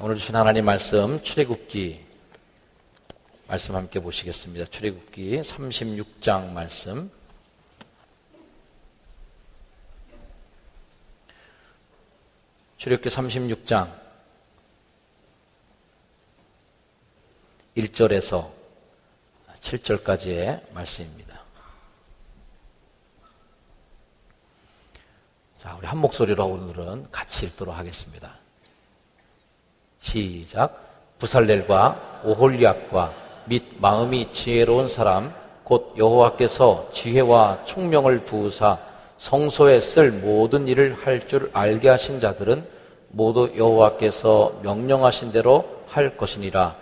오늘 주신 하나님 말씀 출애굽기 말씀 함께 보시겠습니다. 출애굽기 36장 말씀. 출애굽기 36장 1절에서 7절까지의 말씀입니다. 자, 우리 한 목소리로 오늘은 같이 읽도록 하겠습니다. 시작. 부살렐과 오홀리압과 및 마음이 지혜로운 사람 곧 여호와께서 지혜와 총명을 부으사 성소에 쓸 모든 일을 할 줄 알게 하신 자들은 모두 여호와께서 명령하신 대로 할 것이니라.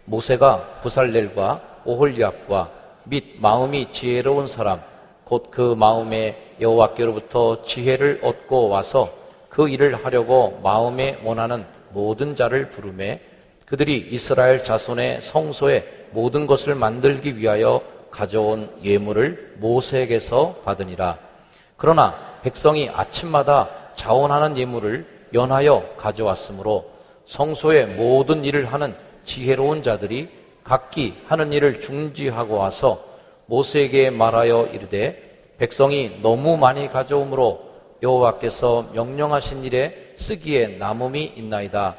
모세가 부살렐과 오홀리압과 및 마음이 지혜로운 사람 곧 그 마음에 여호와께로부터 지혜를 얻고 와서 그 일을 하려고 마음에 원하는 모든 자를 부르매 그들이 이스라엘 자손의 성소에 모든 것을 만들기 위하여 가져온 예물을 모세에게서 받으니라. 그러나 백성이 아침마다 자원하는 예물을 연하여 가져왔으므로 성소의 모든 일을 하는 지혜로운 자들이 각기 하는 일을 중지하고 와서 모세에게 말하여 이르되 백성이 너무 많이 가져오므로 여호와께서 명령하신 일에 쓰기에 남음이 있나이다.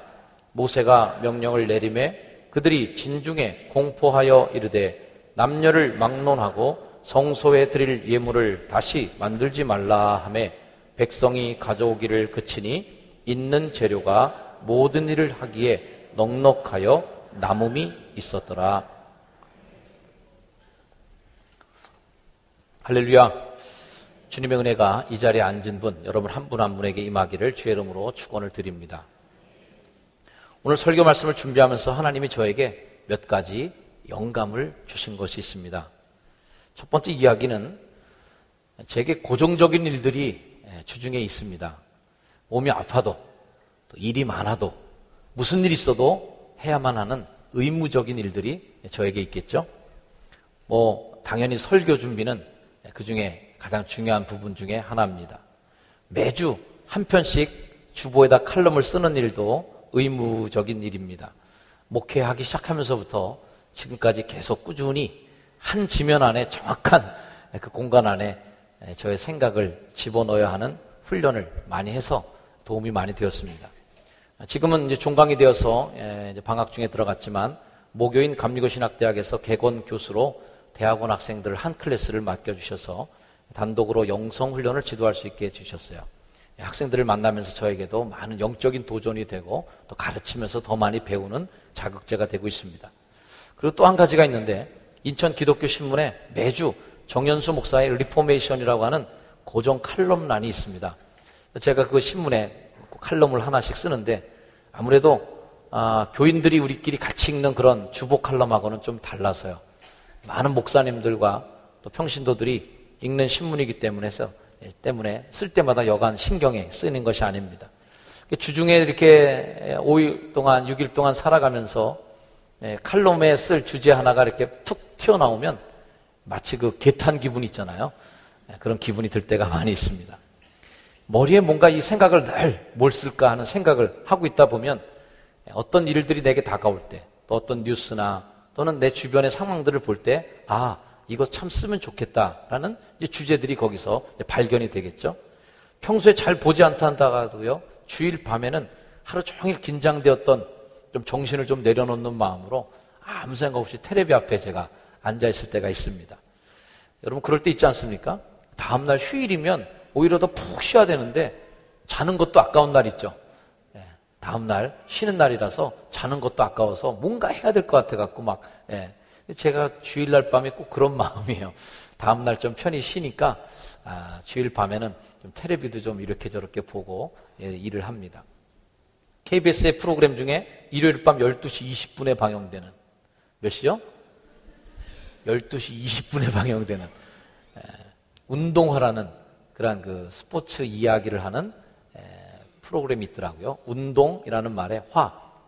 모세가 명령을 내리매 그들이 진중에 공포하여 이르되 남녀를 막론하고 성소에 드릴 예물을 다시 만들지 말라 하매 백성이 가져오기를 그치니 있는 재료가 모든 일을 하기에 넉넉하여 남음이 있었더라. 할렐루야. 주님의 은혜가 이 자리에 앉은 분, 여러분 한 분 한 분에게 임하기를 주의 이름으로 축원을 드립니다. 오늘 설교 말씀을 준비하면서 하나님이 저에게 몇 가지 영감을 주신 것이 있습니다. 첫 번째 이야기는 제게 고정적인 일들이 주중에 있습니다. 몸이 아파도, 또 일이 많아도, 무슨 일이 있어도 해야만 하는 의무적인 일들이 저에게 있겠죠. 당연히 설교 준비는 그 중에 가장 중요한 부분 중에 하나입니다. 매주 한 편씩 주보에다 칼럼을 쓰는 일도 의무적인 일입니다. 목회하기 시작하면서부터 지금까지 계속 꾸준히 한 지면 안에 정확한 그 공간 안에 저의 생각을 집어넣어야 하는 훈련을 많이 해서 도움이 많이 되었습니다. 지금은 이제 종강이 되어서 이제 방학 중에 들어갔지만 모교인 감리교신학대학에서 개건 교수로 대학원 학생들 한 클래스를 맡겨주셔서 단독으로 영성훈련을 지도할 수 있게 해주셨어요. 학생들을 만나면서 저에게도 많은 영적인 도전이 되고 또 가르치면서 더 많이 배우는 자극제가 되고 있습니다. 그리고 또 한 가지가 있는데 인천 기독교 신문에 매주 정연수 목사의 리포메이션이라고 하는 고정 칼럼란이 있습니다. 제가 그 신문에 칼럼을 하나씩 쓰는데 아무래도 교인들이 우리끼리 같이 읽는 그런 주보 칼럼하고는 좀 달라서요. 많은 목사님들과 또 평신도들이 읽는 신문이기 때문에 쓸 때마다 여간 신경에 쓰이는 것이 아닙니다. 주중에 이렇게 5일 동안, 6일 동안 살아가면서 칼럼에 쓸 주제 하나가 이렇게 툭 튀어나오면 마치 그 개탄 기분이 있잖아요. 그런 기분이 들 때가 많이 있습니다. 머리에 뭔가 이 생각을 늘 뭘 쓸까 하는 생각을 하고 있다 보면 어떤 일들이 내게 다가올 때, 또 어떤 뉴스나 또는 내 주변의 상황들을 볼 때, 이거 참 쓰면 좋겠다라는 이제 주제들이 거기서 발견이 되겠죠. 평소에 잘 보지 않다가도요, 주일 밤에는 하루 종일 긴장되었던 좀 정신을 좀 내려놓는 마음으로 아무 생각 없이 텔레비 앞에 제가 앉아있을 때가 있습니다. 여러분 그럴 때 있지 않습니까? 다음날 휴일이면 오히려 더 푹 쉬어야 되는데 자는 것도 아까운 날 있죠. 다음날 쉬는 날이라서 자는 것도 아까워서 뭔가 해야 될 것 같아갖고 제가 주일날 밤에 꼭 그런 마음이에요. 다음날 좀 편히 쉬니까 주일 밤에는 좀 텔레비도 좀 이렇게 저렇게 보고 일을 합니다. KBS의 프로그램 중에 일요일 밤 12시 20분에 방영되는, 몇 시요? 12시 20분에 방영되는 운동화라는 그런 그 스포츠 이야기를 하는 프로그램이 있더라고요. 운동이라는 말에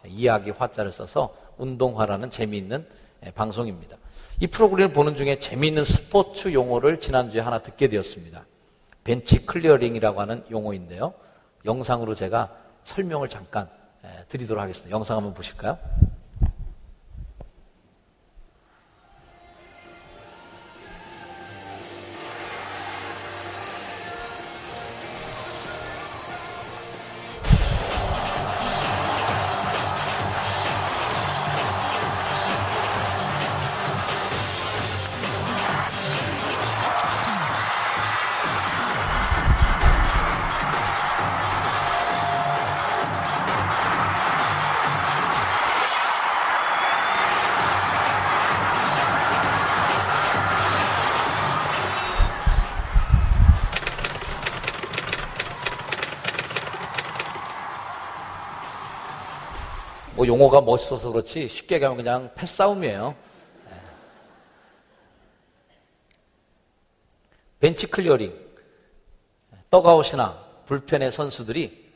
이야기 화자를 써서 운동화라는 재미있는 방송입니다. 이 프로그램을 보는 중에 재미있는 스포츠 용어를 지난주에 하나 듣게 되었습니다. 벤치 클리어링이라고 하는 용어인데요. 영상으로 제가 설명을 잠깐 드리도록 하겠습니다. 영상 한번 보실까요? 뭐 용어가 멋있어서 그렇지 쉽게 가면 그냥 패싸움이에요. 벤치 클리어링, 떡아웃이나 불펜의 선수들이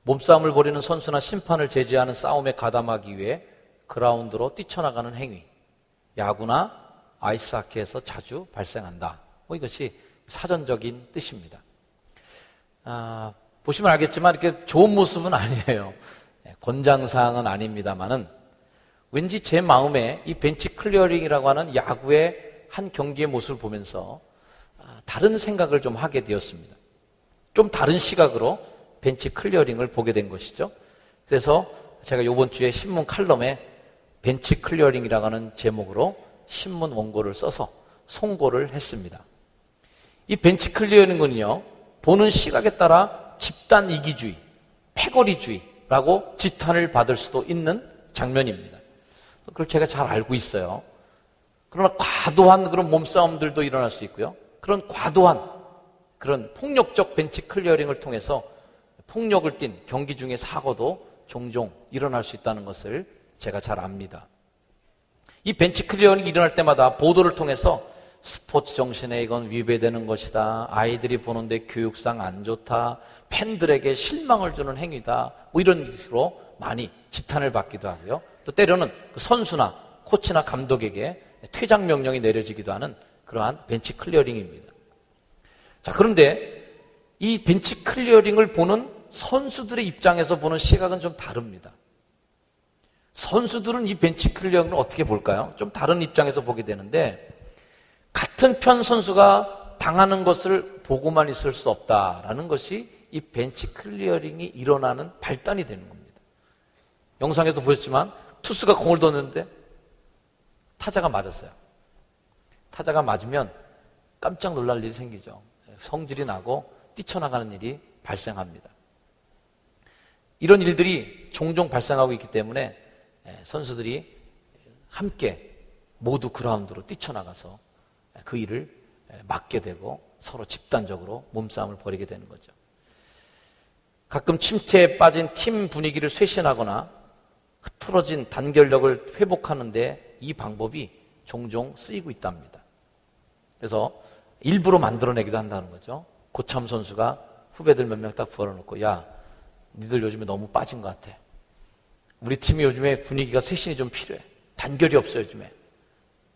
몸싸움을 벌이는 선수나 심판을 제지하는 싸움에 가담하기 위해 그라운드로 뛰쳐나가는 행위, 야구나 아이스하키에서 자주 발생한다. 뭐 이것이 사전적인 뜻입니다. 보시면 알겠지만 이렇게 좋은 모습은 아니에요. 권장사항은 아닙니다만은 왠지 제 마음에 이 벤치 클리어링이라고 하는 야구의 한 경기의 모습을 보면서 다른 생각을 좀 하게 되었습니다. 좀 다른 시각으로 벤치 클리어링을 보게 된 것이죠. 그래서 제가 이번 주에 신문 칼럼에 벤치 클리어링이라고 하는 제목으로 신문 원고를 써서 송고를 했습니다. 이 벤치 클리어링은요, 보는 시각에 따라 집단 이기주의, 패거리주의라고 지탄을 받을 수도 있는 장면입니다. 그걸 제가 잘 알고 있어요. 그러나 과도한 그런 몸싸움들도 일어날 수 있고요. 그런 과도한 그런 폭력적 벤치 클리어링을 통해서 폭력을 띤 경기 중의 사고도 종종 일어날 수 있다는 것을 제가 잘 압니다. 이 벤치 클리어링이 일어날 때마다 보도를 통해서 스포츠 정신에 이건 위배되는 것이다. 아이들이 보는데 교육상 안 좋다. 팬들에게 실망을 주는 행위다. 뭐 이런 식으로 많이 지탄을 받기도 하고요. 또 때로는 그 선수나 코치나 감독에게 퇴장 명령이 내려지기도 하는 그러한 벤치 클리어링입니다. 자, 그런데 이 벤치 클리어링을 보는 선수들의 입장에서 보는 시각은 좀 다릅니다. 선수들은 이 벤치 클리어링을 어떻게 볼까요? 좀 다른 입장에서 보게 되는데, 같은 편 선수가 당하는 것을 보고만 있을 수 없다라는 것이 이 벤치 클리어링이 일어나는 발단이 되는 겁니다. 영상에서 보셨지만 투수가 공을 뒀는데 타자가 맞았어요. 타자가 맞으면 깜짝 놀랄 일이 생기죠. 성질이 나고 뛰쳐나가는 일이 발생합니다. 이런 일들이 종종 발생하고 있기 때문에 선수들이 함께 모두 그라운드로 뛰쳐나가서 그 일을 막게 되고 서로 집단적으로 몸싸움을 벌이게 되는 거죠. 가끔 침체에 빠진 팀 분위기를 쇄신하거나 흐트러진 단결력을 회복하는 데 이 방법이 종종 쓰이고 있답니다. 그래서 일부러 만들어내기도 한다는 거죠. 고참 선수가 후배들 몇 명 딱 불러놓고, 야, 니들 요즘에 너무 빠진 것 같아. 우리 팀이 요즘에 분위기가 쇄신이 좀 필요해. 단결이 없어 요즘에.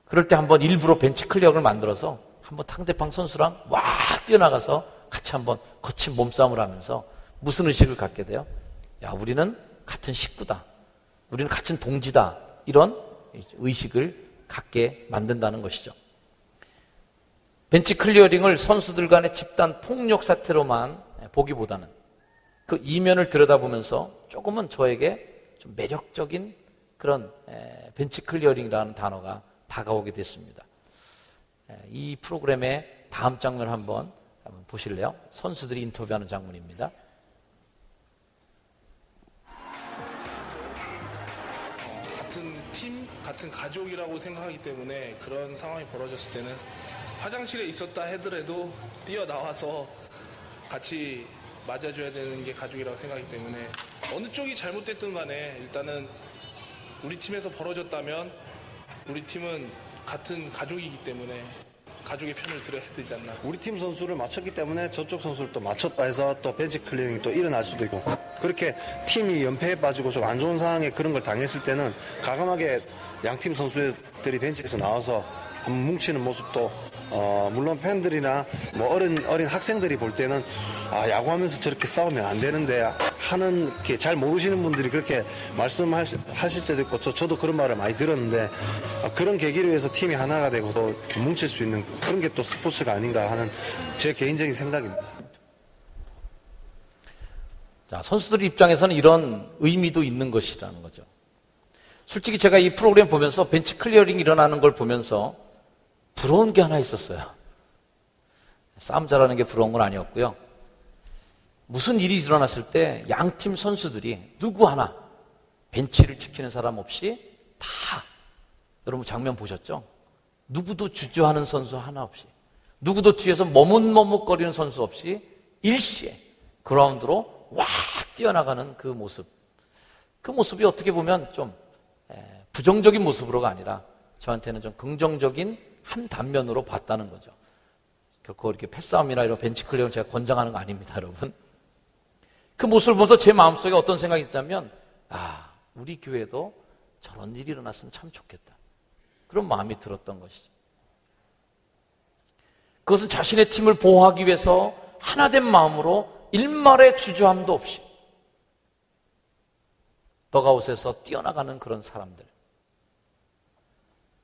그럴 때 한번 일부러 벤치 클리어를 만들어서 한번 상대방 선수랑 와 뛰어나가서 같이 한번 거친 몸싸움을 하면서 무슨 의식을 갖게 돼요? 야, 우리는 같은 식구다. 우리는 같은 동지다. 이런 의식을 갖게 만든다는 것이죠. 벤치 클리어링을 선수들 간의 집단 폭력 사태로만 보기보다는 그 이면을 들여다보면서 조금은 저에게 좀 매력적인 그런 벤치 클리어링이라는 단어가 다가오게 됐습니다. 이 프로그램의 다음 장면 한번 보실래요? 선수들이 인터뷰하는 장면입니다. 같은 팀, 같은 가족이라고 생각하기 때문에 그런 상황이 벌어졌을 때는 화장실에 있었다 하더라도 뛰어나와서 같이 맞아줘야 되는 게 가족이라고 생각하기 때문에 어느 쪽이 잘못됐든 간에 일단은 우리 팀에서 벌어졌다면 우리 팀은 같은 가족이기 때문에 가족의 편을 들어야 되지 않나. 우리 팀 선수를 맞췄기 때문에 저쪽 선수를 또 맞췄다 해서 또 벤치 클리어링이 또 일어날 수도 있고, 그렇게 팀이 연패에 빠지고 좀 안 좋은 상황에 그런 걸 당했을 때는 과감하게 양팀 선수들이 벤치에서 나와서 한번 뭉치는 모습도 물론 팬들이나 뭐 어린 학생들이 볼 때는 야구하면서 저렇게 싸우면 안 되는데 하는 게 잘 모르시는 분들이 그렇게 말씀하실 때도 있고 저도 그런 말을 많이 들었는데 그런 계기로 해서 팀이 하나가 되고 또 뭉칠 수 있는 그런 게 또 스포츠가 아닌가 하는 제 개인적인 생각입니다. 자, 선수들 입장에서는 이런 의미도 있는 것이라는 거죠. 솔직히 제가 이 프로그램 보면서 벤치 클리어링 일어나는 걸 보면서 부러운 게 하나 있었어요. 싸움 잘하는 게 부러운 건 아니었고요. 무슨 일이 일어났을 때 양팀 선수들이 누구 하나 벤치를 지키는 사람 없이 다, 여러분 장면 보셨죠? 누구도 주저하는 선수 하나 없이, 누구도 뒤에서 머뭇머뭇거리는 선수 없이 일시에 그라운드로 와 뛰어나가는 그 모습. 그 모습이 어떻게 보면 좀 부정적인 모습으로가 아니라 저한테는 좀 긍정적인 한 단면으로 봤다는 거죠. 결코 이렇게 패싸움이나 이런 벤치 클리어를 제가 권장하는 거 아닙니다, 여러분. 그 모습을 보면서 제 마음속에 어떤 생각이 있다면, 아, 우리 교회도 저런 일이 일어났으면 참 좋겠다. 그런 마음이 들었던 것이죠. 그것은 자신의 팀을 보호하기 위해서 하나된 마음으로 일말의 주저함도 없이 더가웃에서 뛰어나가는 그런 사람들.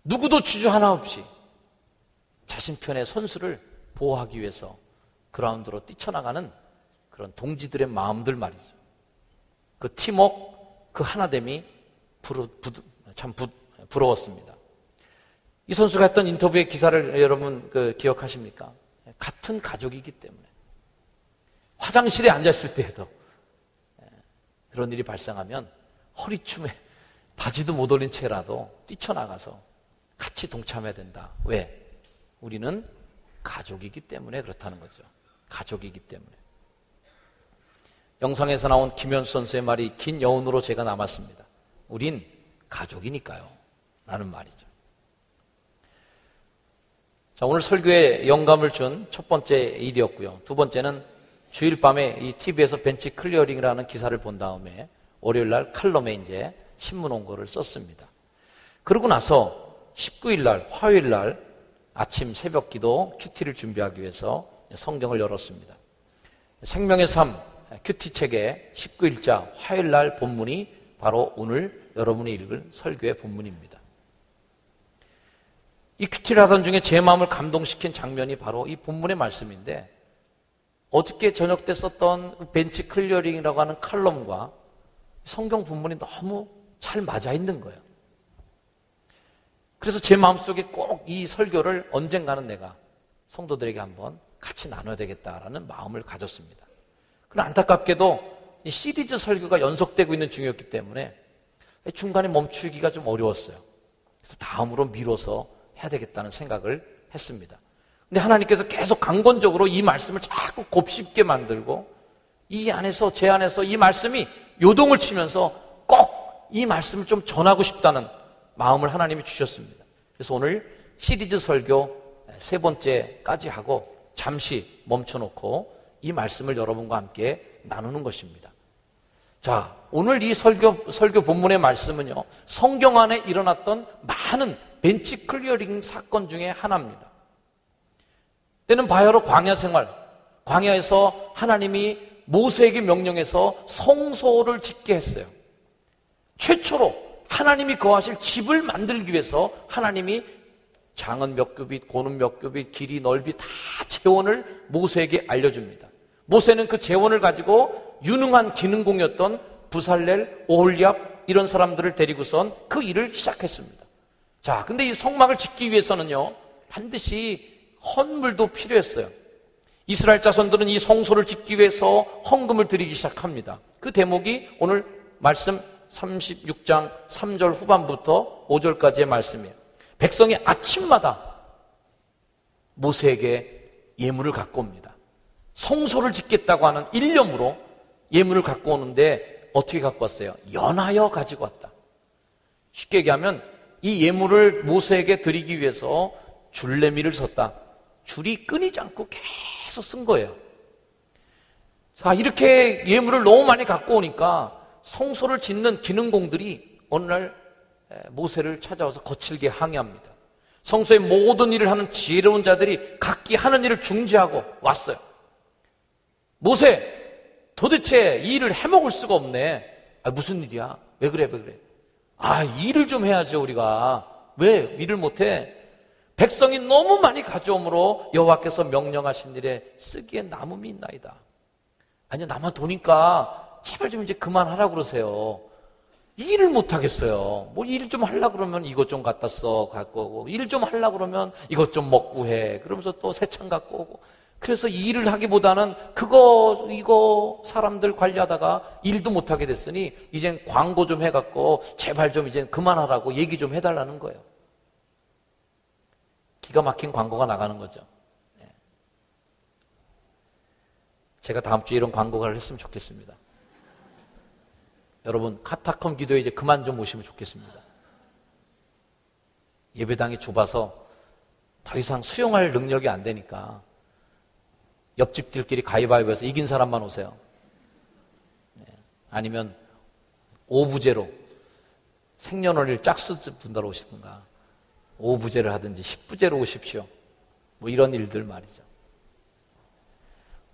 누구도 주저 하나 없이 자신 편의 선수를 보호하기 위해서 그라운드로 뛰쳐나가는 그런 동지들의 마음들 말이죠. 그 팀워크, 그 하나됨이 참 부러웠습니다. 이 선수가 했던 인터뷰의 기사를 여러분 기억하십니까? 같은 가족이기 때문에 화장실에 앉았을 때에도 그런 일이 발생하면 허리춤에 바지도 못 올린 채라도 뛰쳐나가서 같이 동참해야 된다. 왜? 우리는 가족이기 때문에 그렇다는 거죠. 가족이기 때문에. 영상에서 나온 김현수 선수의 말이 긴 여운으로 제가 남았습니다. 우린 가족이니까요. 라는 말이죠. 자, 오늘 설교에 영감을 준 첫 번째 일이었고요. 두 번째는 주일 밤에 이 TV에서 벤치 클리어링이라는 기사를 본 다음에 월요일 날 칼럼에 이제 신문 원고를 썼습니다. 그러고 나서 19일 날 화요일 날 아침 새벽 기도 큐티를 준비하기 위해서 성경을 열었습니다. 생명의 삶 큐티 책의 19일자 화요일 날 본문이 바로 오늘 여러분이 읽을 설교의 본문입니다. 이 큐티를 하던 중에 제 마음을 감동시킨 장면이 바로 이 본문의 말씀인데, 어저께 저녁 때 썼던 벤치 클리어링이라고 하는 칼럼과 성경 본문이 너무 잘 맞아 있는 거예요. 그래서 제 마음속에 꼭 이 설교를 언젠가는 내가 성도들에게 한번 같이 나눠야 되겠다라는 마음을 가졌습니다. 그러나 안타깝게도 이 시리즈 설교가 연속되고 있는 중이었기 때문에 중간에 멈추기가 좀 어려웠어요. 그래서 다음으로 미뤄서 해야 되겠다는 생각을 했습니다. 근데 하나님께서 계속 강권적으로 이 말씀을 자꾸 곱씹게 만들고 이 안에서, 제 안에서 이 말씀이 요동을 치면서 꼭 이 말씀을 좀 전하고 싶다는 마음을 하나님이 주셨습니다. 그래서 오늘 시리즈 설교 세 번째까지 하고 잠시 멈춰놓고 이 말씀을 여러분과 함께 나누는 것입니다. 자, 오늘 이 설교 본문의 말씀은요, 성경 안에 일어났던 많은 벤치 클리어링 사건 중에 하나입니다. 때는 바야흐로 광야 생활, 광야에서 하나님이 모세에게 명령해서 성소를 짓게 했어요. 최초로 하나님이 거하실 집을 만들기 위해서 하나님이 장은 몇 규빗, 고는 몇 규빗, 길이 넓이 다 재원을 모세에게 알려줍니다. 모세는 그 재원을 가지고 유능한 기능공이었던 부살렐, 오홀리압 이런 사람들을 데리고선 그 일을 시작했습니다. 자, 근데 이 성막을 짓기 위해서는요, 반드시 헌물도 필요했어요. 이스라엘 자손들은 이 성소를 짓기 위해서 헌금을 드리기 시작합니다. 그 대목이 오늘 말씀 36장 3절 후반부터 5절까지의 말씀이에요. 백성이 아침마다 모세에게 예물을 갖고 옵니다. 성소를 짓겠다고 하는 일념으로 예물을 갖고 오는데 어떻게 갖고 왔어요? 연하여 가지고 왔다. 쉽게 얘기하면 이 예물을 모세에게 드리기 위해서 줄레미를 섰다. 줄이 끊이지 않고 계속 쓴 거예요. 자, 이렇게 예물을 너무 많이 갖고 오니까 성소를 짓는 기능공들이 어느 날 모세를 찾아와서 거칠게 항의합니다. 성소의 모든 일을 하는 지혜로운 자들이 각기 하는 일을 중지하고 왔어요. 모세, 도대체 이 일을 해먹을 수가 없네. 무슨 일이야? 왜 그래? 일을 좀 해야죠, 우리가. 왜 일을 못해? 백성이 너무 많이 가져오므로 여호와께서 명령하신 일에 쓰기에 남음이 있나이다. 아니요, 나만 도니까 제발 좀 이제 그만하라고 그러세요. 일을 못하겠어요. 뭐 일을 좀 하려고 그러면 이것 좀 갖다 써 갖고 오고, 일을 좀 하려고 그러면 이것 좀 먹고 해. 그러면서 또 새참 갖고 오고. 그래서 일을 하기보다는 이거 사람들 관리하다가 일도 못하게 됐으니 이젠 광고 좀 해갖고 제발 좀 이제 그만하라고 얘기 좀 해달라는 거예요. 기가 막힌 광고가 나가는 거죠. 제가 다음 주에 이런 광고를 했으면 좋겠습니다. 여러분, 카타콤 기도에 이제 그만 좀 오시면 좋겠습니다. 예배당이 좁아서 더 이상 수용할 능력이 안 되니까 옆집들끼리 가위바위보해서 이긴 사람만 오세요. 아니면 오부제로 생년월일 짝수 분들 오시든가 5부제를 하든지 10부제로 오십시오. 뭐 이런 일들 말이죠.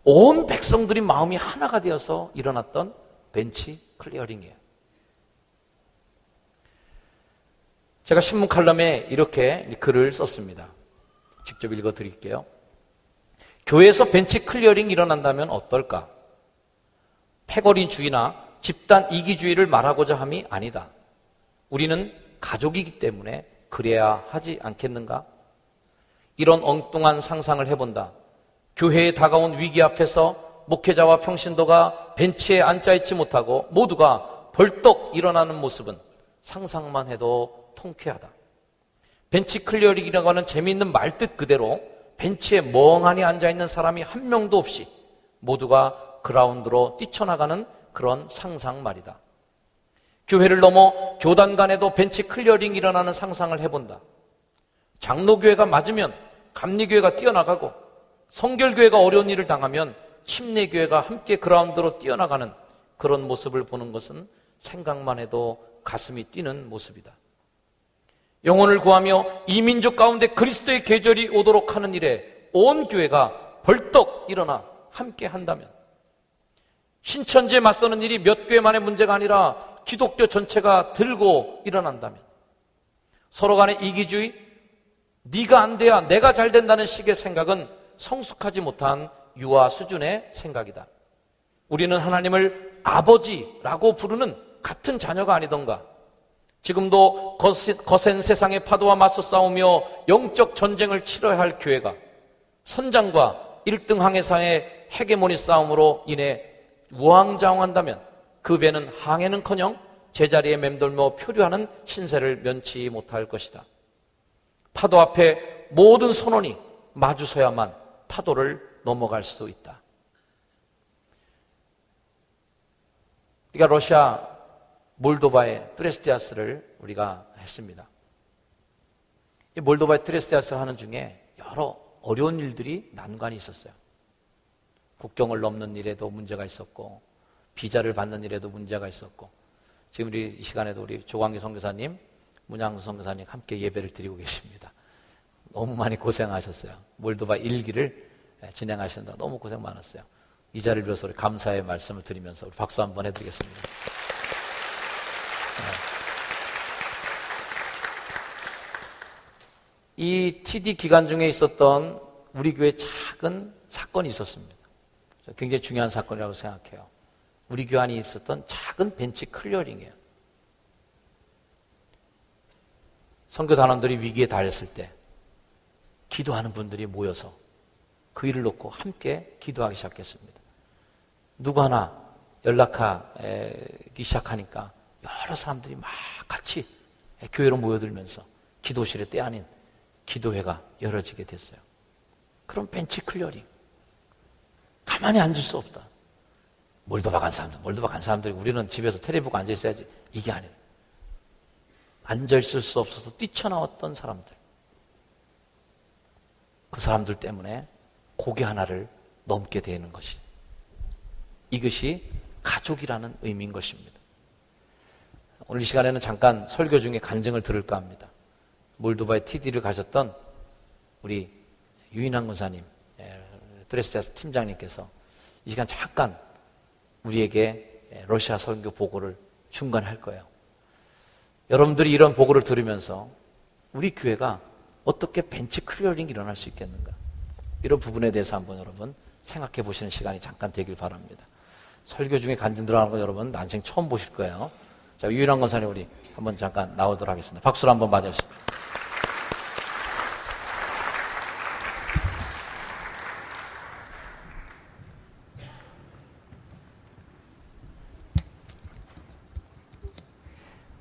온 백성들이 마음이 하나가 되어서 일어났던 벤치 클리어링이에요. 제가 신문 칼럼에 이렇게 글을 썼습니다. 직접 읽어드릴게요. 교회에서 벤치 클리어링이 일어난다면 어떨까? 패거리주의나 집단 이기주의를 말하고자 함이 아니다. 우리는 가족이기 때문에 그래야 하지 않겠는가? 이런 엉뚱한 상상을 해본다. 교회에 다가온 위기 앞에서 목회자와 평신도가 벤치에 앉아있지 못하고 모두가 벌떡 일어나는 모습은 상상만 해도 통쾌하다. 벤치 클리어링이라고 하는 재미있는 말뜻 그대로 벤치에 멍하니 앉아있는 사람이 한 명도 없이 모두가 그라운드로 뛰쳐나가는 그런 상상 말이다. 교회를 넘어 교단 간에도 벤치 클리어링이 일어나는 상상을 해본다. 장로교회가 맞으면 감리교회가 뛰어나가고 성결교회가 어려운 일을 당하면 침례교회가 함께 그라운드로 뛰어나가는 그런 모습을 보는 것은 생각만 해도 가슴이 뛰는 모습이다. 영혼을 구하며 이 민족 가운데 그리스도의 계절이 오도록 하는 일에 온 교회가 벌떡 일어나 함께 한다면, 신천지에 맞서는 일이 몇 교회만의 문제가 아니라 기독교 전체가 들고 일어난다면, 서로 간의 이기주의, 네가 안 돼야 내가 잘 된다는 식의 생각은 성숙하지 못한 유아 수준의 생각이다. 우리는 하나님을 아버지라고 부르는 같은 자녀가 아니던가? 지금도 거센 세상의 파도와 맞서 싸우며 영적 전쟁을 치러야 할 교회가 선장과 1등 항해사의 헤게모니 싸움으로 인해 우왕좌왕한다면 그 배는 항해는커녕 제자리에 맴돌며 표류하는 신세를 면치 못할 것이다. 파도 앞에 모든 선원이 마주서야만 파도를 넘어갈 수 있다. 우리가 러시아 몰도바의 트레스티아스를 우리가 했습니다. 이 몰도바의 트레스티아스를 하는 중에 여러 어려운 일들이 난관이 있었어요. 국경을 넘는 일에도 문제가 있었고, 비자를 받는 일에도 문제가 있었고, 지금 우리 이 시간에도 우리 조광기 선교사님, 문양수 선교사님 함께 예배를 드리고 계십니다. 너무 많이 고생하셨어요. 몰도바 1기를 진행하시는데 너무 고생 많았어요. 이 자리를 빌어서 우리 감사의 말씀을 드리면서 우리 박수 한번 해드리겠습니다. 이 TD 기간 중에 있었던 우리 교회 작은 사건이 있었습니다. 굉장히 중요한 사건이라고 생각해요. 우리 교회 안에 있었던 작은 벤치 클리어링이에요. 선교 단원들이 위기에 달했을 때 기도하는 분들이 모여서 그 일을 놓고 함께 기도하기 시작했습니다. 누구 하나 연락하기 시작하니까 여러 사람들이 막 같이 교회로 모여들면서 기도실에 때 아닌 기도회가 열어지게 됐어요. 그럼 벤치 클리어링. 가만히 앉을 수 없다. 몰도바 간 사람들이 우리는 집에서 텔레비 보고 앉아 있어야지. 이게 아니에요. 앉아있을 수 없어서 뛰쳐나왔던 사람들. 그 사람들 때문에 고개 하나를 넘게 되는 것이, 이것이 가족이라는 의미인 것입니다. 오늘 이 시간에는 잠깐 설교 중에 간증을 들을까 합니다. 몰도바의 TD를 가셨던 우리 유인환 군사님, 트레스티아스 팀장님께서 이 시간 잠깐 우리에게 러시아 선교 보고를 중간할 거예요. 여러분들이 이런 보고를 들으면서 우리 교회가 어떻게 벤치 클리어링이 일어날 수 있겠는가? 이런 부분에 대해서 한번 여러분 생각해 보시는 시간이 잠깐 되길 바랍니다. 설교 중에 간증 들어가는 거 여러분 난생 처음 보실 거예요. 자, 유일한 권사님 우리 한번 잠깐 나오도록 하겠습니다. 박수로 한번 맞아주시죠.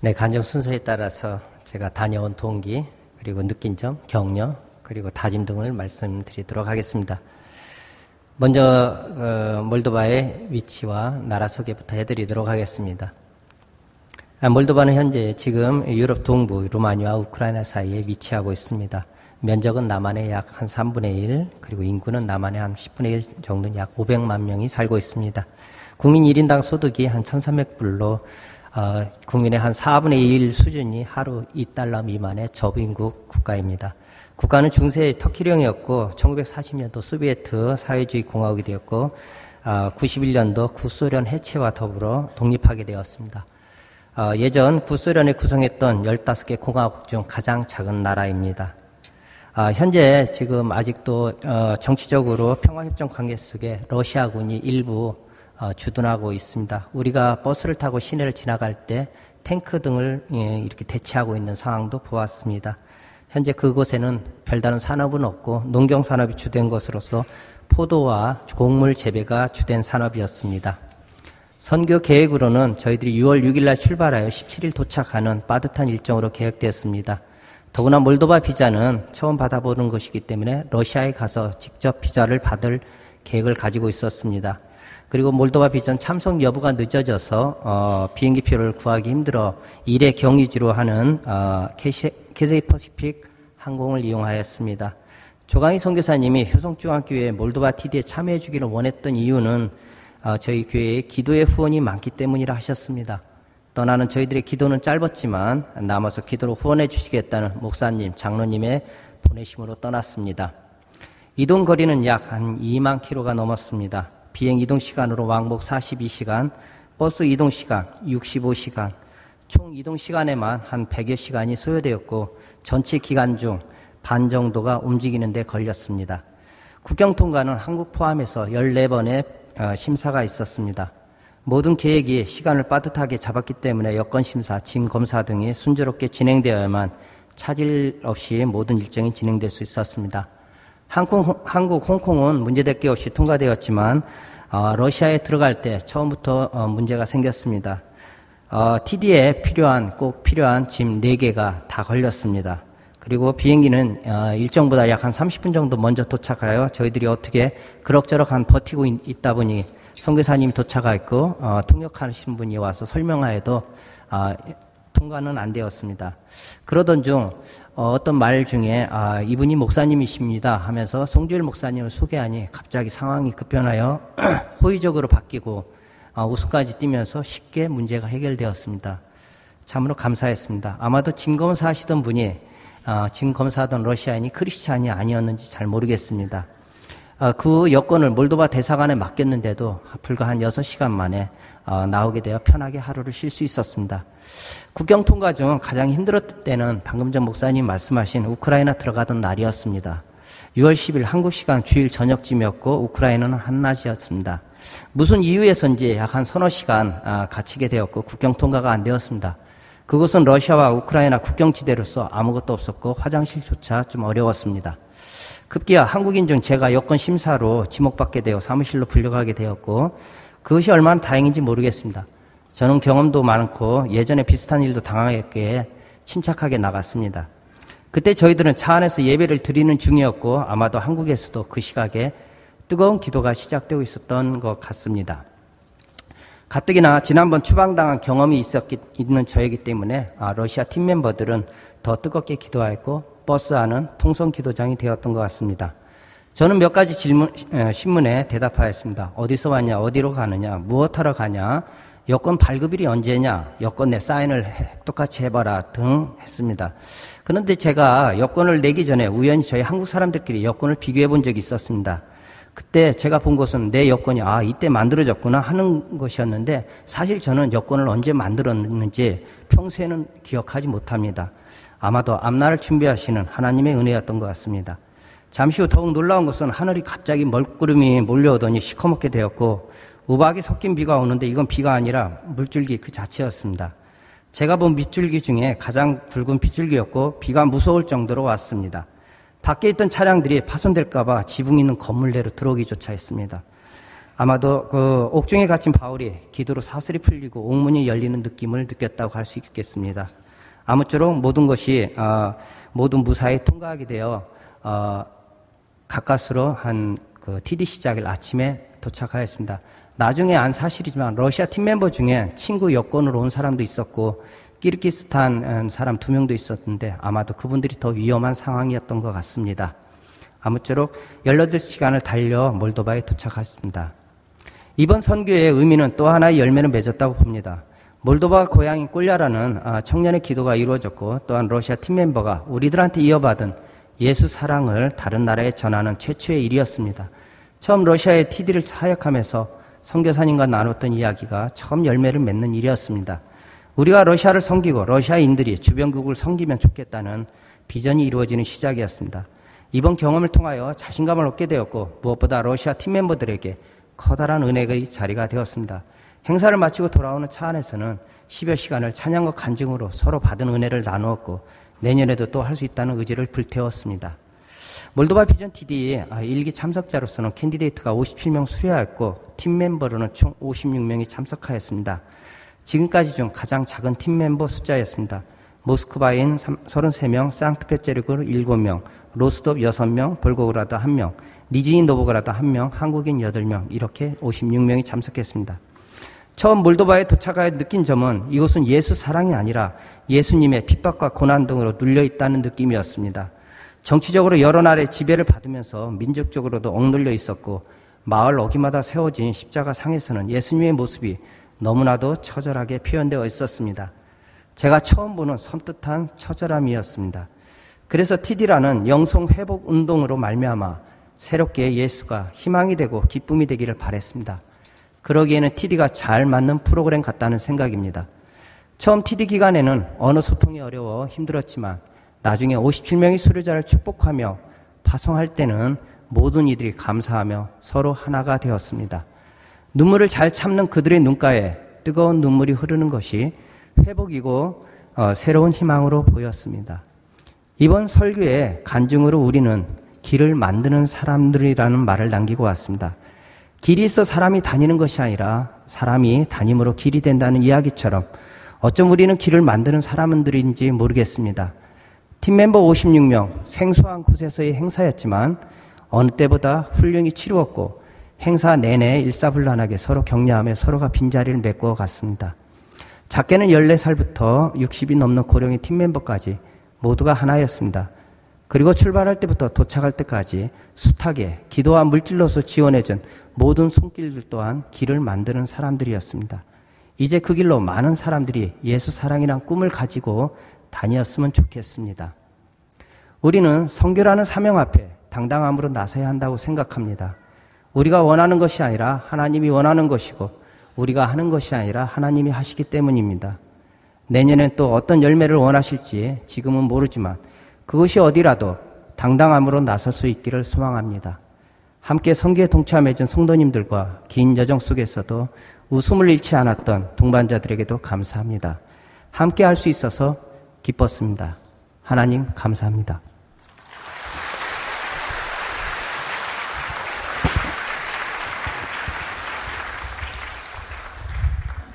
네, 간증 순서에 따라서 제가 다녀온 동기, 그리고 느낀 점, 격려, 그리고 다짐 등을 말씀드리도록 하겠습니다. 먼저 몰도바의 위치와 나라 소개부터 해드리도록 하겠습니다. 몰도바는 현재 지금 유럽 동부 루마니아와 우크라이나 사이에 위치하고 있습니다. 면적은 남한의 약 한 3분의 1, 그리고 인구는 남한의 한 10분의 1 정도는 약 500만 명이 살고 있습니다. 국민 1인당 소득이 한 1,300불로 국민의 한 4분의 1 수준이 하루 2달러 미만의 저빈국 국가입니다. 국가는 중세 터키령이었고 1940년도 소비에트 사회주의 공화국이 되었고 91년도 구소련 해체와 더불어 독립하게 되었습니다. 예전 구소련이 구성했던 15개 공화국 중 가장 작은 나라입니다. 현재 지금 아직도 정치적으로 평화협정 관계 속에 러시아군이 일부 주둔하고 있습니다. 우리가 버스를 타고 시내를 지나갈 때 탱크 등을 이렇게 대치하고 있는 상황도 보았습니다. 현재 그곳에는 별다른 산업은 없고 농경산업이 주된 것으로서 포도와 곡물 재배가 주된 산업이었습니다. 선교 계획으로는 저희들이 6월 6일 날 출발하여 17일 도착하는 빠듯한 일정으로 계획되었습니다. 더구나 몰도바 비자는 처음 받아보는 것이기 때문에 러시아에 가서 직접 비자를 받을 계획을 가지고 있었습니다. 그리고 몰도바 비전 참석 여부가 늦어져서 비행기표를 구하기 힘들어 일의 경유지로 하는 캐세이 퍼시픽 항공을 이용하였습니다. 조강희 선교사님이 효성중앙교회 몰도바 TD에 참여해 주기를 원했던 이유는 저희 교회에 기도의 후원이 많기 때문이라 하셨습니다. 떠나는 저희들의 기도는 짧았지만 남아서 기도로 후원해 주시겠다는 목사님, 장로님의 보내심으로 떠났습니다. 이동 거리는 약 한 2만 킬로가 넘었습니다. 비행 이동 시간으로 왕복 42시간, 버스 이동 시간 65시간, 총 이동 시간에만 한 100여 시간이 소요되었고 전체 기간 중 반 정도가 움직이는 데 걸렸습니다. 국경 통과는 한국 포함해서 14번의 심사가 있었습니다. 모든 계획이 시간을 빠듯하게 잡았기 때문에 여권심사, 짐검사 등이 순조롭게 진행되어야만 차질 없이 모든 일정이 진행될 수 있었습니다. 한국, 홍콩은 문제될 게 없이 통과되었지만 러시아에 들어갈 때 처음부터 문제가 생겼습니다. TD에 꼭 필요한 짐 4개가 다 걸렸습니다. 그리고 비행기는 일정보다 약 한 30분 정도 먼저 도착하여 저희들이 어떻게 그럭저럭 버티고 있다 보니 선교사님이 도착했고 통역하시는 분이 와서 설명하여도 통과는 안 되었습니다. 그러던 중 어떤 말 중에 이분이 목사님이십니다 하면서 송주일 목사님을 소개하니 갑자기 상황이 급변하여 호의적으로 바뀌고 웃음까지 띠면서 쉽게 문제가 해결되었습니다. 참으로 감사했습니다. 아마도 짐검사 하시던 분이 짐검사하던 러시아인이 크리스찬이 아니었는지 잘 모르겠습니다. 그 여권을 몰도바 대사관에 맡겼는데도 불과 한 6시간 만에 나오게 되어 편하게 하루를 쉴 수 있었습니다. 국경 통과 중 가장 힘들었을 때는 방금 전 목사님 말씀하신 우크라이나 들어가던 날이었습니다. 6월 10일 한국 시간 주일 저녁쯤이었고 우크라이나는 한낮이었습니다. 무슨 이유에서인지 약 한 서너 시간 갇히게 되었고 국경 통과가 안 되었습니다. 그곳은 러시아와 우크라이나 국경지대로서 아무것도 없었고 화장실조차 좀 어려웠습니다. 급기야 한국인 중 제가 여권 심사로 지목받게 되어 사무실로 불려가게 되었고 그것이 얼마나 다행인지 모르겠습니다. 저는 경험도 많고 예전에 비슷한 일도 당하였기에 침착하게 나갔습니다. 그때 저희들은 차 안에서 예배를 드리는 중이었고 아마도 한국에서도 그 시각에 뜨거운 기도가 시작되고 있었던 것 같습니다. 가뜩이나 지난번 추방당한 경험이 있는 저이기 때문에 러시아 팀 멤버들은 더 뜨겁게 기도하였고 버스 안은 통성 기도장이 되었던 것 같습니다. 저는 몇 가지 신문에 대답하였습니다. 어디서 왔냐, 어디로 가느냐, 무엇하러 가냐, 여권 발급일이 언제냐, 여권 내 사인을 똑같이 해봐라 등 했습니다. 그런데 제가 여권을 내기 전에 우연히 저희 한국 사람들끼리 여권을 비교해 본 적이 있었습니다. 그때 제가 본 것은 내 여권이 이때 만들어졌구나 하는 것이었는데 사실 저는 여권을 언제 만들었는지 평소에는 기억하지 못합니다. 아마도 앞날을 준비하시는 하나님의 은혜였던 것 같습니다. 잠시 후 더욱 놀라운 것은 하늘이 갑자기 먹구름이 몰려오더니 시커멓게 되었고 우박이 섞인 비가 오는데 이건 비가 아니라 물줄기 그 자체였습니다. 제가 본 빗줄기 중에 가장 굵은 빗줄기였고 비가 무서울 정도로 왔습니다. 밖에 있던 차량들이 파손될까봐 지붕 있는 건물 내로 들어오기조차 했습니다. 아마도 그 옥중에 갇힌 바울이 기도로 사슬이 풀리고 옥문이 열리는 느낌을 느꼈다고 할 수 있겠습니다. 아무쪼록 모든 것이 모든 무사히 통과하게 되어 가까스로 한 그 TD 시작일 아침에 도착하였습니다. 나중에 안 사실이지만 러시아 팀 멤버 중에 친구 여권으로 온 사람도 있었고 키르기스탄 사람 2명도 있었는데 아마도 그분들이 더 위험한 상황이었던 것 같습니다. 아무쪼록 18시간을 달려 몰도바에 도착했습니다. 이번 선교의 의미는 또 하나의 열매를 맺었다고 봅니다. 몰도바 고향인 꼴야라는 청년의 기도가 이루어졌고 또한 러시아 팀 멤버가 우리들한테 이어받은 예수 사랑을 다른 나라에 전하는 최초의 일이었습니다. 처음 러시아의 TD를 사역하면서 선교사님과 나눴던 이야기가 처음 열매를 맺는 일이었습니다. 우리가 러시아를 섬기고 러시아인들이 주변국을 섬기면 좋겠다는 비전이 이루어지는 시작이었습니다. 이번 경험을 통하여 자신감을 얻게 되었고 무엇보다 러시아 팀 멤버들에게 커다란 은혜의 자리가 되었습니다. 행사를 마치고 돌아오는 차 안에서는 10여 시간을 찬양과 간증으로 서로 받은 은혜를 나누었고 내년에도 또 할 수 있다는 의지를 불태웠습니다. 몰도바 비전 TD 일기 참석자로서는 캔디데이트가 57명 수료하였고 팀 멤버로는 총 56명이 참석하였습니다. 지금까지 중 가장 작은 팀 멤버 숫자였습니다. 모스크바인 33명, 상트페테르부르크 7명, 로스톱 6명, 볼고그라드 1명, 니즈니 노보그라드 1명, 한국인 8명 이렇게 56명이 참석했습니다. 처음 몰도바에 도착하여 느낀 점은 이곳은 예수 사랑이 아니라 예수님의 핍박과 고난 등으로 눌려있다는 느낌이었습니다. 정치적으로 여러 나라의 지배를 받으면서 민족적으로도 억눌려 있었고 마을 어귀마다 세워진 십자가 상에서는 예수님의 모습이 너무나도 처절하게 표현되어 있었습니다. 제가 처음 보는 섬뜩한 처절함이었습니다. 그래서 TD라는 영성 회복 운동으로 말미암아 새롭게 예수가 희망이 되고 기쁨이 되기를 바랬습니다. 그러기에는 TD가 잘 맞는 프로그램 같다는 생각입니다. 처음 TD 기간에는 언어 소통이 어려워 힘들었지만 나중에 57명의 수료자를 축복하며 파송할 때는 모든 이들이 감사하며 서로 하나가 되었습니다. 눈물을 잘 참는 그들의 눈가에 뜨거운 눈물이 흐르는 것이 회복이고 새로운 희망으로 보였습니다. 이번 설교의 간증으로 우리는 길을 만드는 사람들이라는 말을 남기고 왔습니다. 길이 있어 사람이 다니는 것이 아니라 사람이 다님으로 길이 된다는 이야기처럼 어쩜 우리는 길을 만드는 사람들인지 모르겠습니다. 팀멤버 56명, 생소한 곳에서의 행사였지만 어느 때보다 훌륭히 치루었고 행사 내내 일사불란하게 서로 격려하며 서로가 빈자리를 메꾸어 갔습니다. 작게는 14살부터 60이 넘는 고령의 팀멤버까지 모두가 하나였습니다. 그리고 출발할 때부터 도착할 때까지 숱하게 기도와 물질로서 지원해준 모든 손길들 또한 길을 만드는 사람들이었습니다. 이제 그 길로 많은 사람들이 예수 사랑이란 꿈을 가지고 다녔으면 좋겠습니다. 우리는 선교라는 사명 앞에 당당함으로 나서야 한다고 생각합니다. 우리가 원하는 것이 아니라 하나님이 원하는 것이고 우리가 하는 것이 아니라 하나님이 하시기 때문입니다. 내년엔 또 어떤 열매를 원하실지 지금은 모르지만 그것이 어디라도 당당함으로 나설 수 있기를 소망합니다. 함께 선교에 동참해준 성도님들과 긴 여정 속에서도 웃음을 잃지 않았던 동반자들에게도 감사합니다. 함께 할 수 있어서 기뻤습니다. 하나님 감사합니다.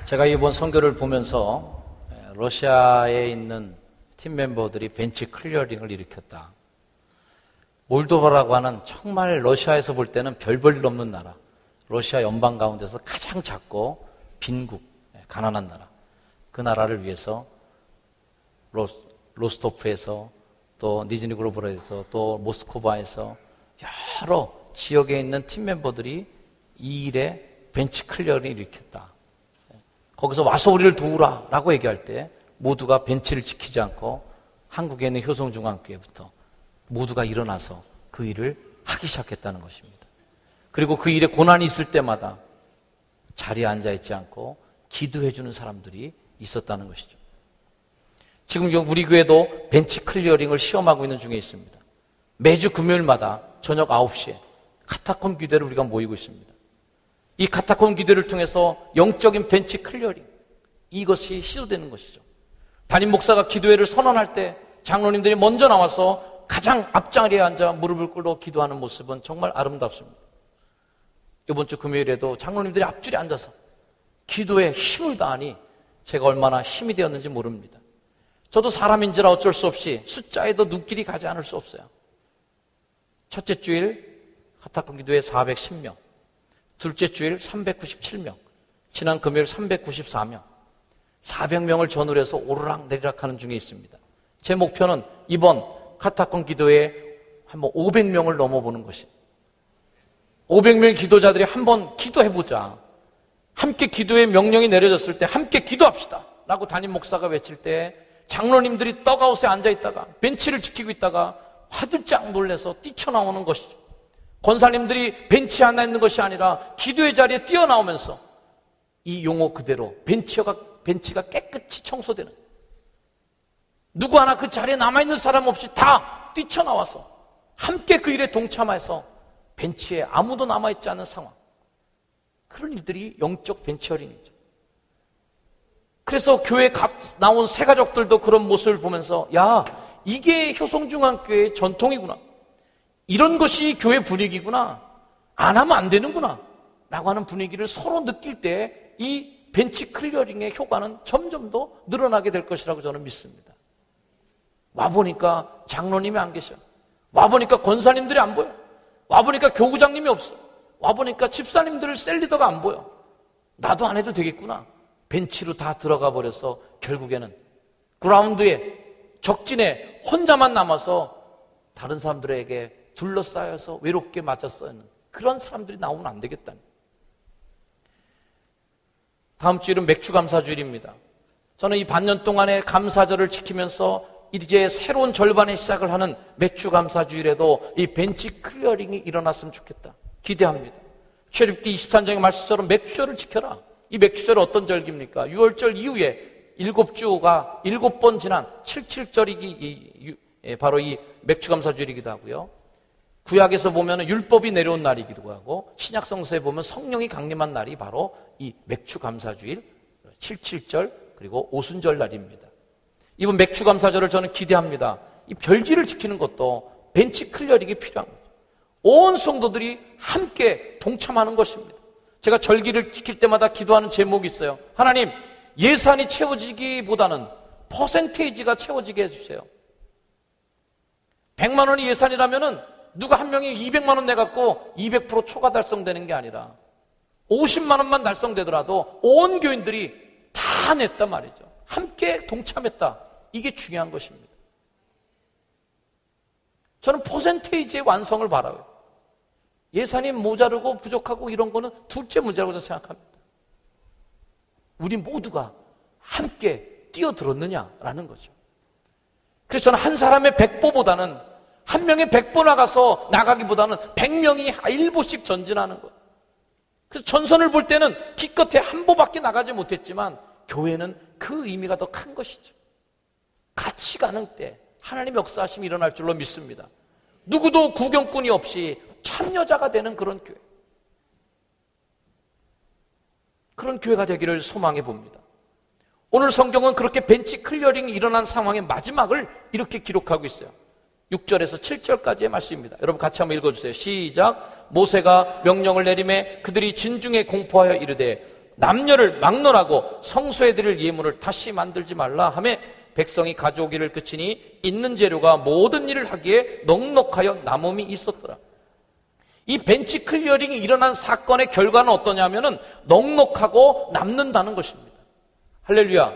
제가 이번 선교를 보면서 러시아에 있는 팀 멤버들이 벤치 클리어링을 일으켰다. 몰도바라고 하는 정말 러시아에서 볼 때는 별 볼 일 없는 나라, 러시아 연방 가운데서 가장 작고 빈국, 가난한 나라, 그 나라를 위해서 로스토프에서 또 니즈니그로브에서 또 모스크바에서 여러 지역에 있는 팀 멤버들이 이 일에 벤치 클리어링을 일으켰다. 거기서 와서 우리를 도우라 라고 얘기할 때 모두가 벤치를 지키지 않고 한국에 있는 효성중앙교회부터 모두가 일어나서 그 일을 하기 시작했다는 것입니다. 그리고 그 일에 고난이 있을 때마다 자리에 앉아있지 않고 기도해주는 사람들이 있었다는 것이죠. 지금 우리 교회도 벤치 클리어링을 시험하고 있는 중에 있습니다. 매주 금요일마다 저녁 9시에 카타콤 기도를 우리가 모이고 있습니다. 이 카타콤 기도를 통해서 영적인 벤치 클리어링, 이것이 시도되는 것이죠. 담임 목사가 기도회를 선언할 때 장로님들이 먼저 나와서 가장 앞자리에 앉아 무릎을 꿇고 기도하는 모습은 정말 아름답습니다. 이번 주 금요일에도 장로님들이 앞줄에 앉아서 기도에 힘을 다하니 제가 얼마나 힘이 되었는지 모릅니다. 저도 사람인지라 어쩔 수 없이 숫자에도 눈길이 가지 않을 수 없어요. 첫째 주일 카타콤 기도회 410명, 둘째 주일 397명, 지난 금요일 394명, 400명을 전후로 해서 오르락 내리락 하는 중에 있습니다. 제 목표는 이번 카타콤 기도회에 한번 500명을 넘어보는 것이, 500명의 기도자들이 한번 기도해보자, 함께 기도의 명령이 내려졌을 때 함께 기도합시다 라고 담임 목사가 외칠 때 장로님들이 떡아웃에 앉아있다가 벤치를 지키고 있다가 화들짝 놀라서 뛰쳐나오는 것이죠. 권사님들이 벤치에 앉아있는 것이 아니라 기도의 자리에 뛰어나오면서 이 용어 그대로 벤치가 깨끗이 청소되는, 누구 하나 그 자리에 남아있는 사람 없이 다 뛰쳐나와서 함께 그 일에 동참해서 벤치에 아무도 남아있지 않은 상황, 그런 일들이 영적 벤처링이죠. 그래서 교회에 나온 새가족들도 그런 모습을 보면서 야, 이게 효성중앙교회의 전통이구나, 이런 것이 교회 분위기구나, 안 하면 안 되는구나 라고 하는 분위기를 서로 느낄 때 이 벤치 클리어링의 효과는 점점 더 늘어나게 될 것이라고 저는 믿습니다. 와보니까 장로님이 안 계셔, 와보니까 권사님들이 안 보여, 와보니까 교구장님이 없어, 와보니까 집사님들 셀리더가 안 보여, 나도 안 해도 되겠구나, 벤치로 다 들어가 버려서 결국에는 그라운드에 적진에 혼자만 남아서 다른 사람들에게 둘러싸여서 외롭게 맞아 써있는 그런 사람들이 나오면 안 되겠다는. 다음 주일은 맥주감사주일입니다. 저는 이 반년 동안의 감사절을 지키면서 이제 새로운 절반의 시작을 하는 맥주감사주일에도 이 벤치 클리어링이 일어났으면 좋겠다 기대합니다. 출애굽기 23장의 말씀처럼 맥주절을 지켜라. 이 맥주절은 어떤 절기입니까? 6월절 이후에 7주가 7번 지난 77절이 바로 이 맥주감사주일이기도 하고요. 구약에서 보면 율법이 내려온 날이기도 하고, 신약 성서에 보면 성령이 강림한 날이 바로 이 맥주감사주일, 77절 그리고 오순절 날입니다. 이번 맥주감사절을 저는 기대합니다. 이 별지를 지키는 것도 벤치 클리어링이 필요한 거죠. 온 성도들이 함께 동참하는 것입니다. 제가 절기를 지킬 때마다 기도하는 제목이 있어요. 하나님, 예산이 채워지기보다는 퍼센테이지가 채워지게 해주세요. 100만 원이 예산이라면은 누가 한 명이 200만 원 내갖고 200% 초과 달성되는 게 아니라 50만 원만 달성되더라도 온 교인들이 다 냈단 말이죠. 함께 동참했다. 이게 중요한 것입니다. 저는 퍼센테이지의 완성을 바라요. 예산이 모자르고 부족하고 이런 거는 둘째 문제라고 저는 생각합니다. 우리 모두가 함께 뛰어들었느냐라는 거죠. 그래서 저는 한 사람의 100보보다는 한 명의 100보 나가기보다는 100명이 1보씩 전진하는 것. 그래서 전선을 볼 때는 기껏해 한 보밖에 나가지 못했지만 교회는 그 의미가 더 큰 것이죠. 같이 가는 때 하나님의 역사하심이 일어날 줄로 믿습니다. 누구도 구경꾼이 없이 참여자가 되는 그런 교회, 그런 교회가 되기를 소망해 봅니다. 오늘 성경은 그렇게 벤치 클리어링이 일어난 상황의 마지막을 이렇게 기록하고 있어요. 6절에서 7절까지의 말씀입니다. 여러분 같이 한번 읽어주세요. 시작. 모세가 명령을 내리매 그들이 진중에 공포하여 이르되 남녀를 막론하고 성소에드릴 예물을 다시 만들지 말라 하매 백성이 가져오기를 그치니 있는 재료가 모든 일을 하기에 넉넉하여 남음이 있었더라. 이 벤치 클리어링이 일어난 사건의 결과는 어떠냐면은 넉넉하고 남는다는 것입니다. 할렐루야.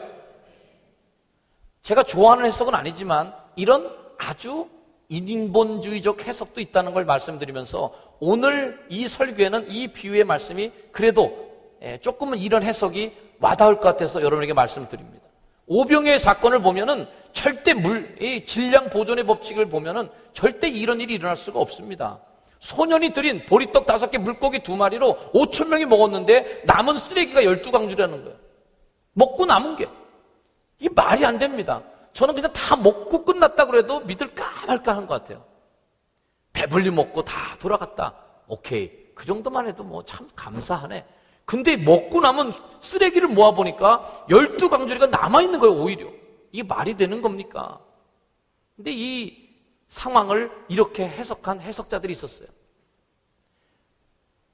제가 좋아하는 해석은 아니지만 이런 아주 인본주의적 해석도 있다는 걸 말씀드리면서 오늘 이 설교에는 이 비유의 말씀이 그래도 조금은 이런 해석이 와닿을 것 같아서 여러분에게 말씀을 드립니다. 오병이의 사건을 보면은 절대 이 질량 보존의 법칙을 보면은 절대 이런 일이 일어날 수가 없습니다. 소년이 들인 보리떡 5개, 물고기 2마리로 5,000명이 먹었는데 남은 쓰레기가 12강주라는 거예요. 먹고 남은 게. 이게 말이 안 됩니다. 저는 그냥 다 먹고 끝났다 그래도 믿을까 말까 하는 것 같아요. 배불리 먹고 다 돌아갔다. 오케이. 그 정도만 해도 뭐 참 감사하네. 근데 먹고 남은 쓰레기를 모아보니까 12강주리가 남아있는 거예요, 오히려. 이게 말이 되는 겁니까? 근데 이 상황을 이렇게 해석한 해석자들이 있었어요.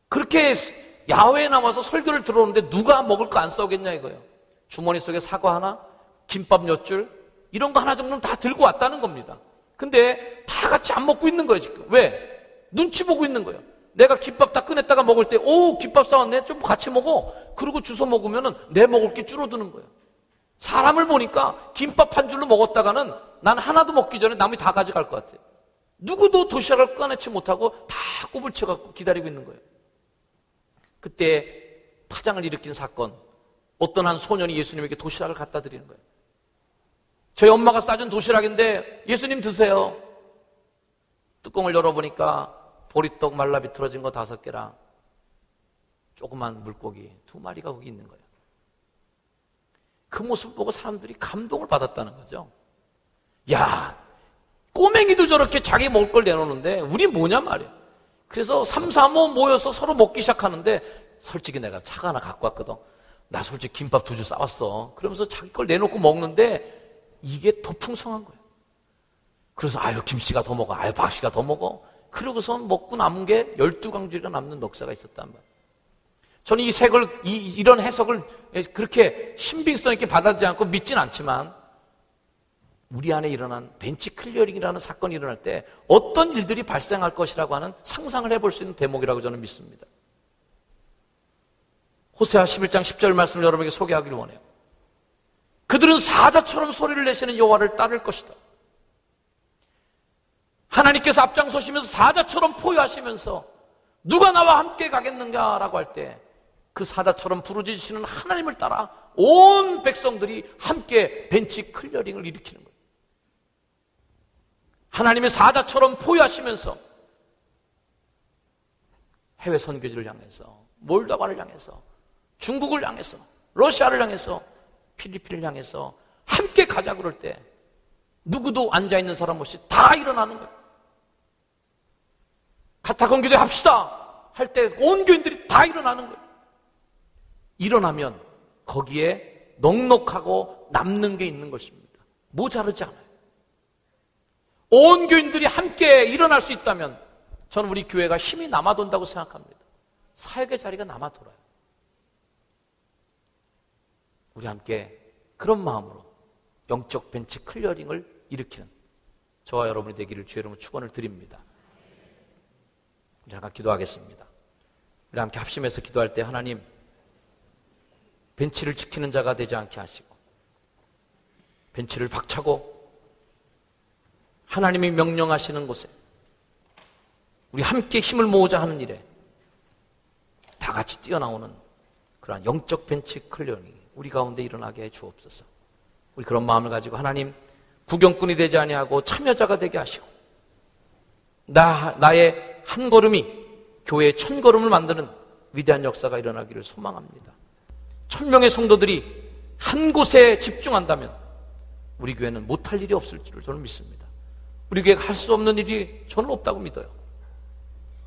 그렇게 야외에 나와서 설교를 들어오는데 누가 먹을 거 안 싸우겠냐 이거예요. 주머니 속에 사과 하나, 김밥 몇 줄, 이런 거 하나 정도는 다 들고 왔다는 겁니다. 근데 다 같이 안 먹고 있는 거예요, 지금. 왜? 눈치 보고 있는 거예요. 내가 김밥 다 꺼냈다가 먹을 때, 오, 김밥 싸왔네? 좀 같이 먹어. 그러고 주워 먹으면은 내 먹을 게 줄어드는 거예요. 사람을 보니까 김밥 한 줄로 먹었다가는 난 하나도 먹기 전에 남이 다 가져갈 것 같아요. 누구도 도시락을 꺼내지 못하고 다 꼬불쳐갖고 기다리고 있는 거예요. 그때 파장을 일으킨 사건, 어떤 한 소년이 예수님에게 도시락을 갖다 드리는 거예요. 저희 엄마가 싸준 도시락인데 예수님 드세요. 뚜껑을 열어보니까 보리떡 말라 비틀어진 거 5개랑 조그만 물고기 2마리가 거기 있는 거예요. 그 모습을 보고 사람들이 감동을 받았다는 거죠. 야, 꼬맹이도 저렇게 자기 먹을 걸 내놓는데 우리 뭐냐 말이야. 그래서 3, 4모 모여서 서로 먹기 시작하는데 솔직히 내가 차가 하나 갖고 왔거든. 나 솔직히 김밥 2줄 싸왔어. 그러면서 자기 걸 내놓고 먹는데 이게 더 풍성한 거예요. 그래서 아유 김씨가 더 먹어, 아유 박씨가 더 먹어. 그러고서 먹고 남은 게 12강주리가 남는 넉사가 있었단 말이에요. 저는 이 색을, 이런 해석을 그렇게 신빙성 있게 받아들이지 않고 믿진 않지만 우리 안에 일어난 벤치 클리어링이라는 사건이 일어날 때 어떤 일들이 발생할 것이라고 하는 상상을 해볼 수 있는 대목이라고 저는 믿습니다. 호세아 11장 10절 말씀을 여러분에게 소개하기를 원해요. 그들은 사자처럼 소리를 내시는 여호와를 따를 것이다. 하나님께서 앞장서시면서 사자처럼 포효하시면서 누가 나와 함께 가겠는가라고 할 때 그 사자처럼 부르짖으시는 하나님을 따라 온 백성들이 함께 벤치 클리어링을 일으키는 거예요. 하나님의 사자처럼 포효하시면서 해외 선교지를 향해서, 몰도바를 향해서, 중국을 향해서, 러시아를 향해서, 필리핀을 향해서 함께 가자 그럴 때 누구도 앉아있는 사람 없이 다 일어나는 거예요. 가타건 교대 합시다 할 때 온 교인들이 다 일어나는 거예요. 일어나면 거기에 넉넉하고 남는 게 있는 것입니다. 모자르지 않아요. 온 교인들이 함께 일어날 수 있다면 저는 우리 교회가 힘이 남아돈다고 생각합니다. 사역의 자리가 남아돌아요. 우리 함께 그런 마음으로 영적 벤치 클리어링을 일으키는 저와 여러분이 되기를 주의 이름으로 축원을 드립니다. 우리 잠깐 기도하겠습니다. 우리 함께 합심해서 기도할 때 하나님 벤치를 지키는 자가 되지 않게 하시고 벤치를 박차고 하나님이 명령하시는 곳에 우리 함께 힘을 모으자 하는 일에 다 같이 뛰어나오는 그러한 영적 벤치 클리어링이 우리 가운데 일어나게 해 주옵소서. 우리 그런 마음을 가지고 하나님 구경꾼이 되지 아니하고 참여자가 되게 하시고 나의 한 걸음이 교회의 1000걸음을 만드는 위대한 역사가 일어나기를 소망합니다. 1000명의 성도들이 한 곳에 집중한다면 우리 교회는 못할 일이 없을 줄을 저는 믿습니다. 우리 교회가 할 수 없는 일이 저는 없다고 믿어요.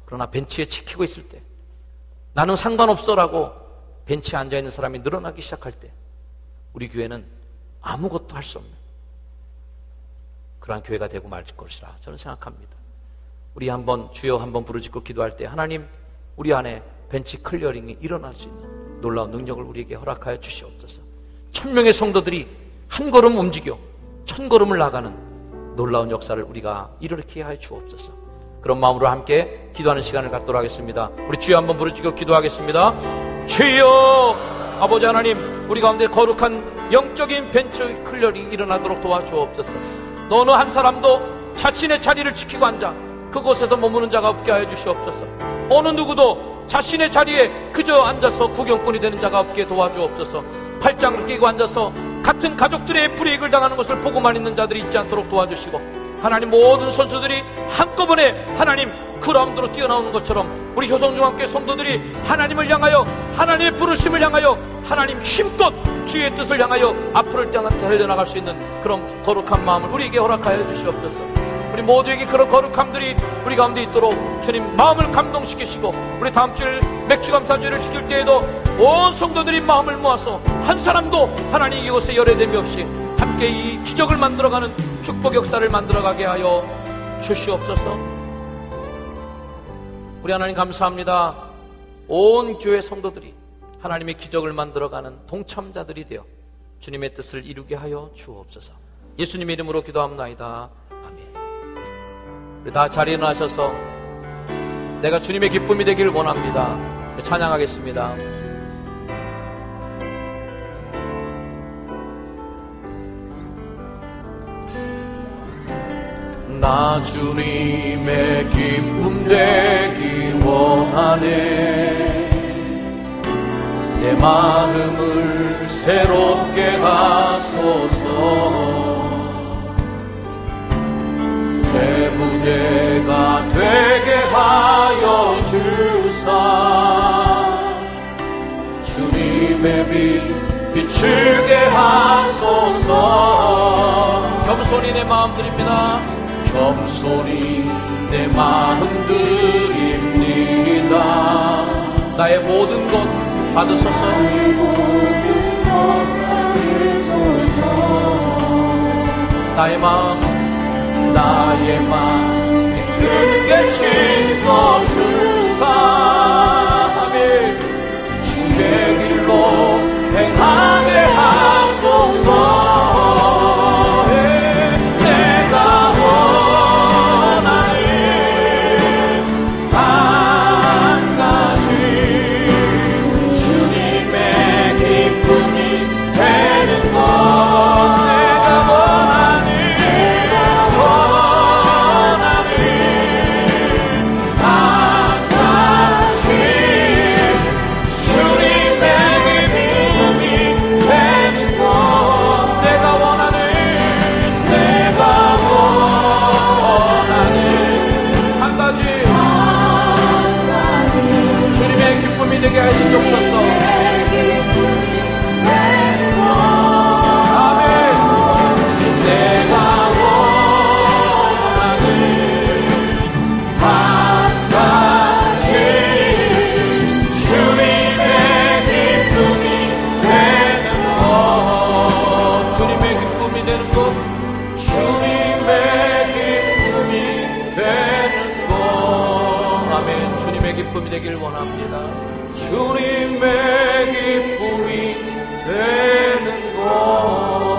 그러나 벤치에 지키고 있을 때 나는 상관없어라고 벤치에 앉아있는 사람이 늘어나기 시작할 때 우리 교회는 아무것도 할 수 없는 그러한 교회가 되고 말 것이라 저는 생각합니다. 우리 한번 주여 한번 부르짖고 기도할 때 하나님 우리 안에 벤치 클리어링이 일어날 수 있는 놀라운 능력을 우리에게 허락하여 주시옵소서. 1000명의 성도들이 한 걸음 움직여 1000걸음을 나가는 놀라운 역사를 우리가 일으키게 하여 주옵소서. 그런 마음으로 함께 기도하는 시간을 갖도록 하겠습니다. 우리 주여 한번 부르짖고 기도하겠습니다. 주여 아버지 하나님 우리 가운데 거룩한 영적인 벤치 클리어링이 일어나도록 도와주옵소서. 어느 한 사람도 자신의 자리를 지키고 앉아 그곳에서 머무는 자가 없게 하여 주시옵소서. 어느 누구도 자신의 자리에 그저 앉아서 구경꾼이 되는 자가 없게 도와주옵소서. 팔짱을 끼고 앉아서 같은 가족들의 불이익을 당하는 것을 보고만 있는 자들이 있지 않도록 도와주시고 하나님 모든 선수들이 한꺼번에 하나님 그 라운드로 뛰어나오는 것처럼 우리 효성중학교 성도들이 하나님을 향하여 하나님의 부르심을 향하여 하나님 힘껏 주의 뜻을 향하여 앞으로 달려나갈 수 있는 그런 거룩한 마음을 우리에게 허락하여 주시옵소서. 우리 모두에게 그런 거룩함들이 우리 가운데 있도록 주님 마음을 감동시키시고 우리 다음 주일 맥주감사주일을 지킬 때에도 온 성도들이 마음을 모아서 한 사람도 하나님 이곳에 열애됨이 없이 함께 이 기적을 만들어가는 축복 역사를 만들어가게 하여 주시옵소서. 우리 하나님 감사합니다. 온 교회 성도들이 하나님의 기적을 만들어가는 동참자들이 되어 주님의 뜻을 이루게 하여 주옵소서. 예수님의 이름으로 기도합나이다. 아멘. 우리 다 자리에 나셔서 내가 주님의 기쁨이 되길 원합니다. 찬양하겠습니다. 나 주님의 기쁨 되기 원하네. 내 마음을 새롭게 하소서. 새 부대가 되게 하여 주사. 주님의 빛 비추게 하소서. 겸손히 내 마음 드립니다. 겸손히 내 마음 드립니다. 나의 모든 것 받으소서. 나의 모든 것 받으소서. 나의 마음 크게 씻어주사. 아멘. 주의 길로 행하게 하소서. 되게 해주옵소서. 아멘. 내가 원하는 한 가지 주님의 기쁨이 되는 것. 주님의 기쁨이 되는 것. 주님의 기쁨이 되는 것. 아멘. 주님의 기쁨이 되길 원합니다. 주님의 기쁨이 되는 것.